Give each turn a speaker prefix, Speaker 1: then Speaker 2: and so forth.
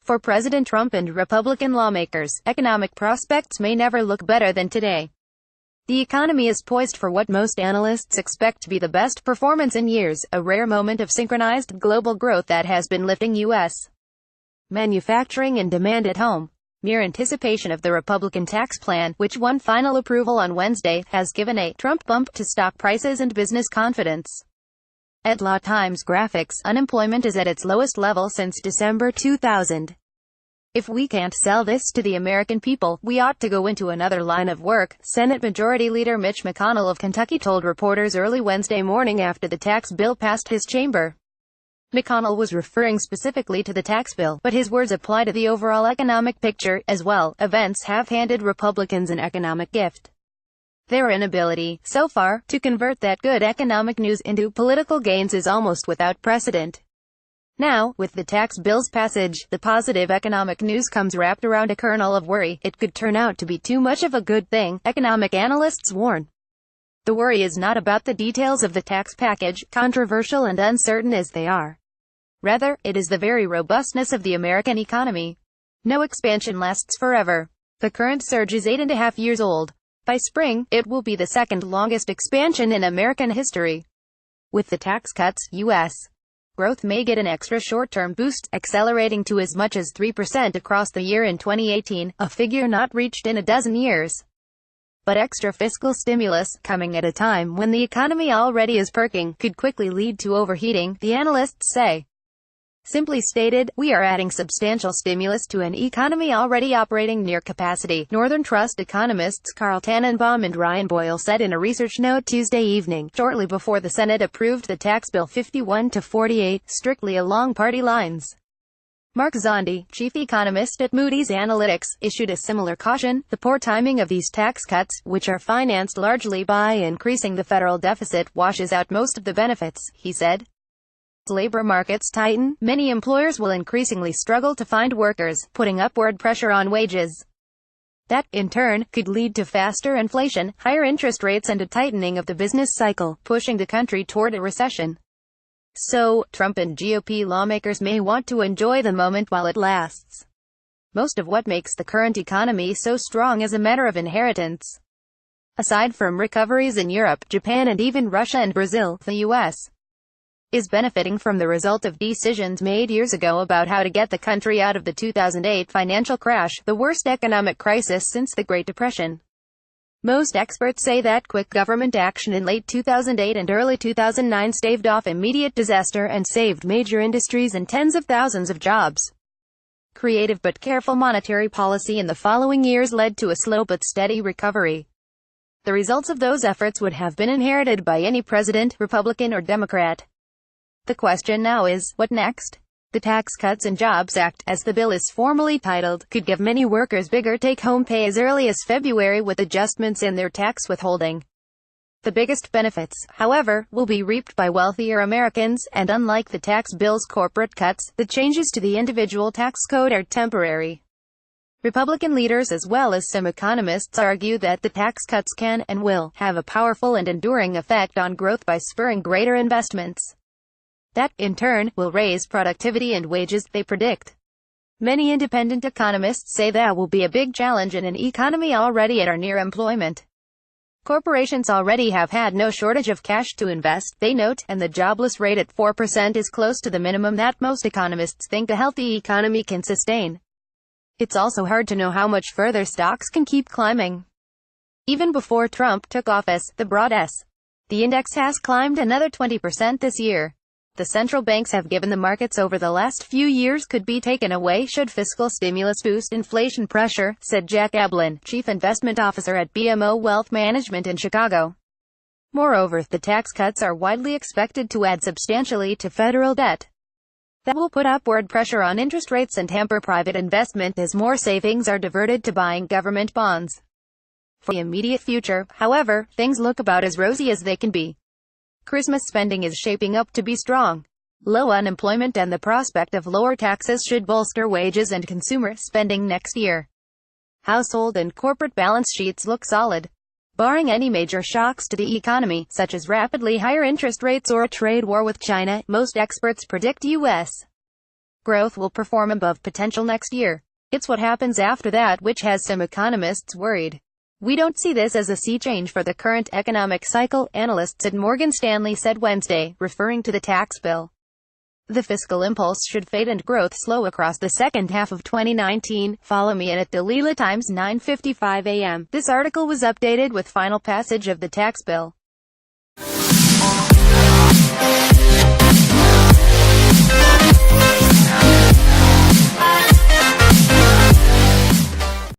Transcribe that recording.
Speaker 1: For President Trump and Republican lawmakers, economic prospects may never look better than today. The economy is poised for what most analysts expect to be the best performance in years, a rare moment of synchronized global growth that has been lifting U.S. manufacturing and demand at home. Mere anticipation of the Republican tax plan, which won final approval on Wednesday, has given a Trump bump to stock prices and business confidence. At Law Times Graphics, unemployment is at its lowest level since December 2000. If we can't sell this to the American people, we ought to go into another line of work, Senate Majority Leader Mitch McConnell of Kentucky told reporters early Wednesday morning after the tax bill passed his chamber. McConnell was referring specifically to the tax bill, but his words apply to the overall economic picture, as well. Events have handed Republicans an economic gift. Their inability, so far, to convert that good economic news into political gains is almost without precedent. Now, with the tax bill's passage, the positive economic news comes wrapped around a kernel of worry. It could turn out to be too much of a good thing, economic analysts warn. The worry is not about the details of the tax package, controversial and uncertain as they are. Rather, it is the very robustness of the American economy. No expansion lasts forever. The current surge is 8.5 years old. By spring, it will be the second longest expansion in American history. With the tax cuts, U.S. growth may get an extra short-term boost, accelerating to as much as 3% across the year in 2018, a figure not reached in a dozen years. But extra fiscal stimulus, coming at a time when the economy already is perking, could quickly lead to overheating, the analysts say. Simply stated, we are adding substantial stimulus to an economy already operating near capacity, Northern Trust economists Carl Tannenbaum and Ryan Boyle said in a research note Tuesday evening, shortly before the Senate approved the tax bill 51-48, strictly along party lines. Mark Zondi, chief economist at Moody's Analytics, issued a similar caution. The poor timing of these tax cuts, which are financed largely by increasing the federal deficit, washes out most of the benefits, he said. As labor markets tighten, many employers will increasingly struggle to find workers, putting upward pressure on wages. That, in turn, could lead to faster inflation, higher interest rates and a tightening of the business cycle, pushing the country toward a recession. So, Trump and GOP lawmakers may want to enjoy the moment while it lasts. Most of what makes the current economy so strong is a matter of inheritance. Aside from recoveries in Europe, Japan and even Russia and Brazil, the U.S. is benefiting from the result of decisions made years ago about how to get the country out of the 2008 financial crash, the worst economic crisis since the Great Depression. Most experts say that quick government action in late 2008 and early 2009 staved off immediate disaster and saved major industries and tens of thousands of jobs. Creative but careful monetary policy in the following years led to a slow but steady recovery. The results of those efforts would have been inherited by any president, Republican or Democrat. The question now is, what next? The Tax Cuts and Jobs Act, as the bill is formally titled, could give many workers bigger take-home pay as early as February with adjustments in their tax withholding. The biggest benefits, however, will be reaped by wealthier Americans, and unlike the tax bill's corporate cuts, the changes to the individual tax code are temporary. Republican leaders as well as some economists argue that the tax cuts can, and will, have a powerful and enduring effect on growth by spurring greater investments. That, in turn, will raise productivity and wages, they predict. Many independent economists say that will be a big challenge in an economy already at or near employment. Corporations already have had no shortage of cash to invest, they note, and the jobless rate at 4% is close to the minimum that most economists think a healthy economy can sustain. It's also hard to know how much further stocks can keep climbing. Even before Trump took office, the broad S&P index has climbed another 20% this year. The central banks have given the markets over the last few years could be taken away should fiscal stimulus boost inflation pressure, said Jack Ablin, chief investment officer at BMO Wealth Management in Chicago. Moreover, the tax cuts are widely expected to add substantially to federal debt. That will put upward pressure on interest rates and hamper private investment as more savings are diverted to buying government bonds. For the immediate future, however, things look about as rosy as they can be. Christmas spending is shaping up to be strong. Low unemployment and the prospect of lower taxes should bolster wages and consumer spending next year. Household and corporate balance sheets look solid. Barring any major shocks to the economy, such as rapidly higher interest rates or a trade war with China, most experts predict U.S. growth will perform above potential next year. It's what happens after that which has some economists worried. We don't see this as a sea change for the current economic cycle, analysts at Morgan Stanley said Wednesday, referring to the tax bill. The fiscal impulse should fade and growth slow across the second half of 2019. Follow me at Delilah Times 9:55 a.m. This article was updated with final passage of the tax bill.